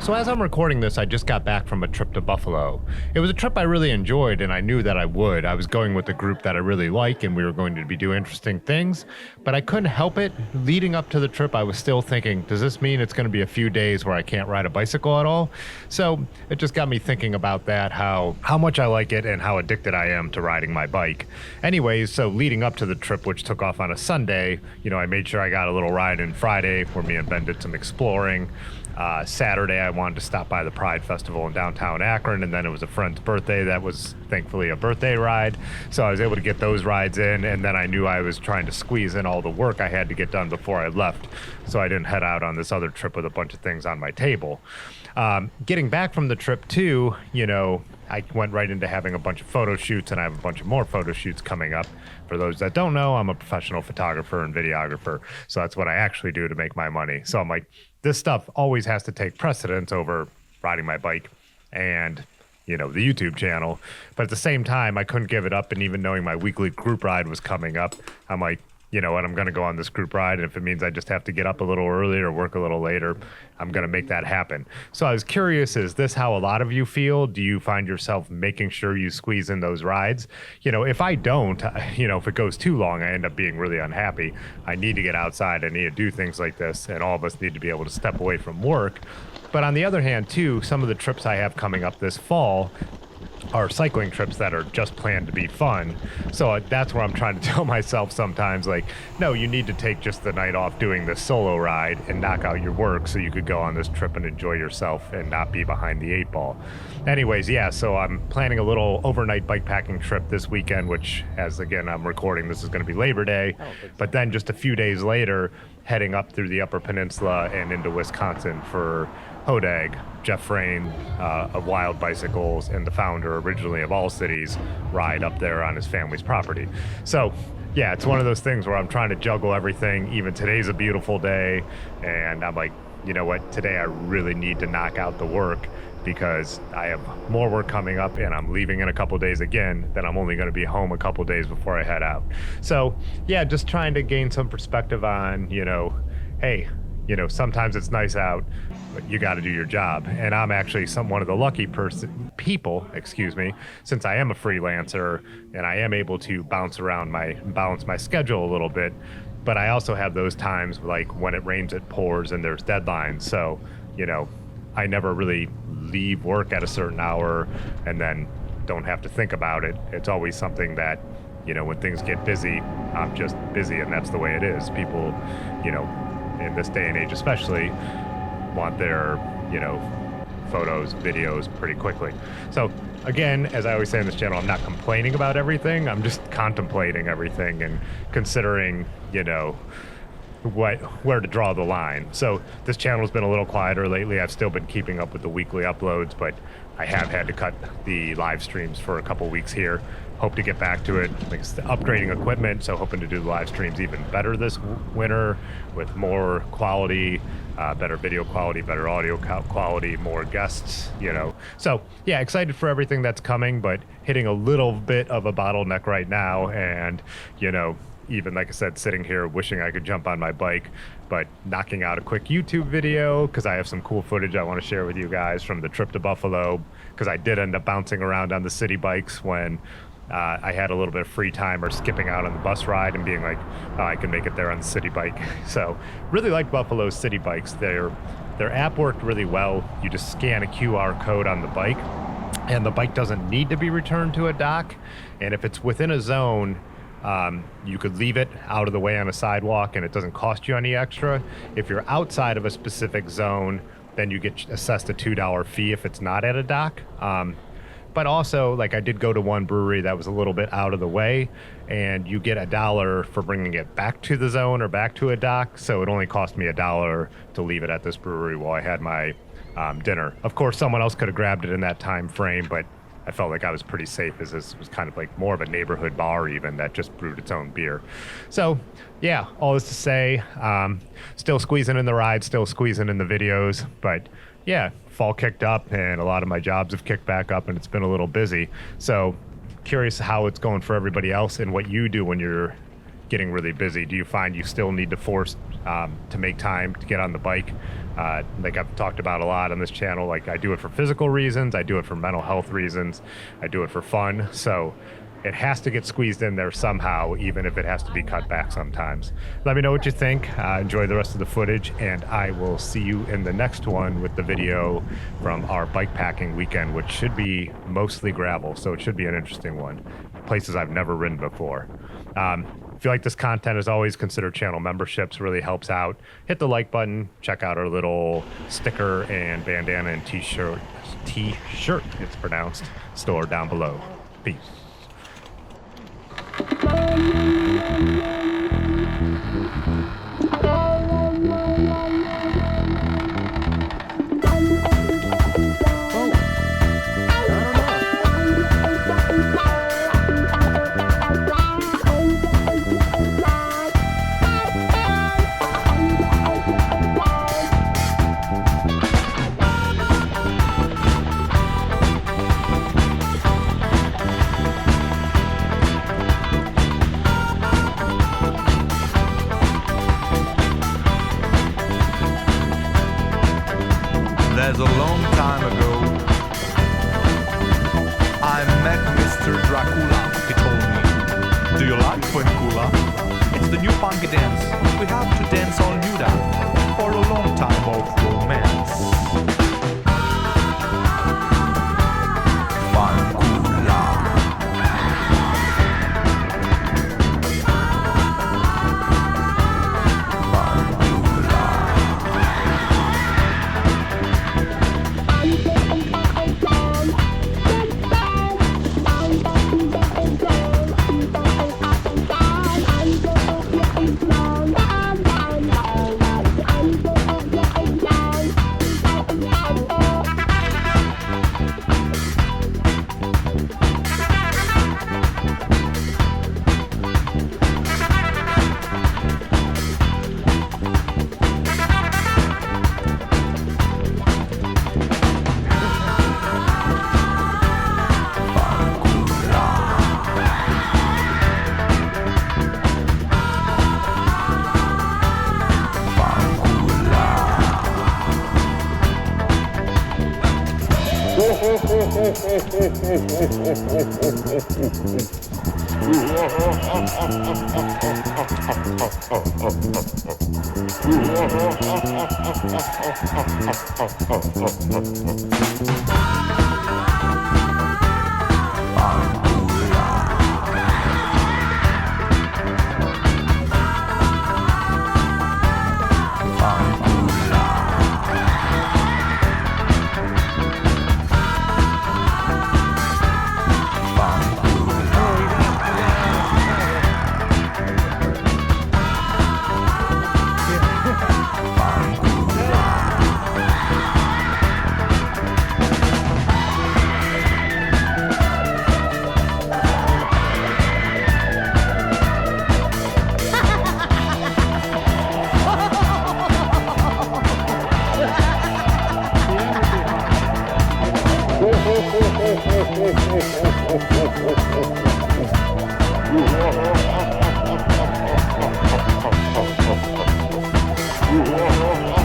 So as I'm recording this, I just got back from a trip to Buffalo. It was a trip I really enjoyed, and I knew that I would. I was going with a group that I really like, and we were going to be doing interesting things, but I couldn't help it. Leading up to the trip, I was still thinking, does this mean it's going to be a few days where I can't ride a bicycle at all? So it just got me thinking about that, how much I like it and how addicted I am to riding my bike. Anyways, so leading up to the trip, which took off on a Sunday, I made sure I got a little ride in Friday where me and Ben did some exploring. Saturday, I wanted to stop by the Pride Festival in downtown Akron, and then it was a friend's birthday that was thankfully a birthday ride. So I was able to get those rides in, and then I knew I was trying to squeeze in all the work I had to get done before I left. So I didn't head out on this other trip with a bunch of things on my table. Getting back from the trip too, I went right into having a bunch of photo shoots, and I have a bunch of more photo shoots coming up. For those that don't know, I'm a professional photographer and videographer, so that's what I actually do to make my money. So I'm like, this stuff always has to take precedence over riding my bike and, the YouTube channel. But at the same time, I couldn't give it up, and even knowing my weekly group ride was coming up, I'm like, you know what, I'm going to go on this group ride, and if it means I just have to get up a little early or work a little later, I'm going to make that happen. So I was curious, is this how a lot of you feel? Do you find yourself making sure you squeeze in those rides? If I don't, if it goes too long, I end up being really unhappy. I need to get outside. I need to do things like this, and all of us need to be able to step away from work. But on the other hand, too, some of the trips I have coming up this fall are cycling trips that are just planned to be fun. So that's where I'm trying to tell myself sometimes, like, no, you need to take just the night off doing this solo ride and knock out your work so you could go on this trip and enjoy yourself and not be behind the 8 ball. Anyways, yeah, so I'm planning a little overnight bikepacking trip this weekend, which, as again, I'm recording, this is going to be Labor Day. But then just a few days later, heading up through the Upper Peninsula and into Wisconsin for Hodag. Jeff Frayne of Wild Bicycles and the founder originally of All Cities ride up there on his family's property. So yeah, it's one of those things where I'm trying to juggle everything. Even today's a beautiful day, and I'm like, you know what, today I really need to knock out the work because I have more work coming up, and I'm leaving in a couple days again. Then I'm only going to be home a couple days before I head out. So yeah, just trying to gain some perspective on, hey, sometimes it's nice out, but you got to do your job. And I'm actually one of the lucky people, since I am a freelancer and I am able to balance my schedule a little bit. But I also have those times like when it rains, it pours, and there's deadlines. So, I never really leave work at a certain hour and then don't have to think about it. It's always something that, when things get busy, I'm just busy, and that's the way it is. People, in this day and age especially, want their, photos, videos pretty quickly. So again, as I always say on this channel, I'm not complaining about everything. I'm just contemplating everything and considering, where to draw the line. So this channel has been a little quieter lately. I've still been keeping up with the weekly uploads, but I have had to cut the live streams for a couple weeks here. Hope to get back to it. Like upgrading equipment, so hoping to do the live streams even better this winter with more quality, better video quality, better audio quality, more guests, So yeah, excited for everything that's coming, but hitting a little bit of a bottleneck right now. And, even like I said, sitting here wishing I could jump on my bike, but knocking out a quick YouTube video because I have some cool footage I want to share with you guys from the trip to Buffalo, because I did end up bouncing around on the city bikes when I had a little bit of free time, or skipping out on the bus ride and being like, oh, I can make it there on the city bike. So really like Buffalo's city bikes. Their app worked really well. You just scan a QR code on the bike, and the bike doesn't need to be returned to a dock. And if it's within a zone, you could leave it out of the way on a sidewalk and it doesn't cost you any extra. If you're outside of a specific zone, then you get assessed a $2 fee if it's not at a dock. But also, like, I did go to one brewery that was a little bit out of the way, and you get $1 for bringing it back to the zone or back to a dock. So it only cost me $1 to leave it at this brewery while I had my dinner. Of course, someone else could have grabbed it in that time frame, but I felt like I was pretty safe, as this was kind of like more of a neighborhood bar even that just brewed its own beer. So yeah, all this to say, still squeezing in the rides, still squeezing in the videos, but yeah, fall kicked up and a lot of my jobs have kicked back up and it's been a little busy. So curious how it's going for everybody else and what you do when you're getting really busy. Do you find you still need to force to make time to get on the bike? Like I've talked about a lot on this channel, like I do it for physical reasons, I do it for mental health reasons, I do it for fun. So it has to get squeezed in there somehow, even if it has to be cut back sometimes. Let me know what you think. Enjoy the rest of the footage, and I will see you in the next one with the video from our bike packing weekend, which should be mostly gravel, so it should be an interesting one. Places I've never ridden before. If you like this content, as always, consider channel memberships. Really helps out. Hit the like button. Check out our little sticker and bandana and t-shirt, it's pronounced, store down below. Peace. There's a long time ago, I met Mr. Dracula. He told me, "Do you like Fitzwater? It's the new funky dance. We have to dance all nuda for a long time of romance." Yeah.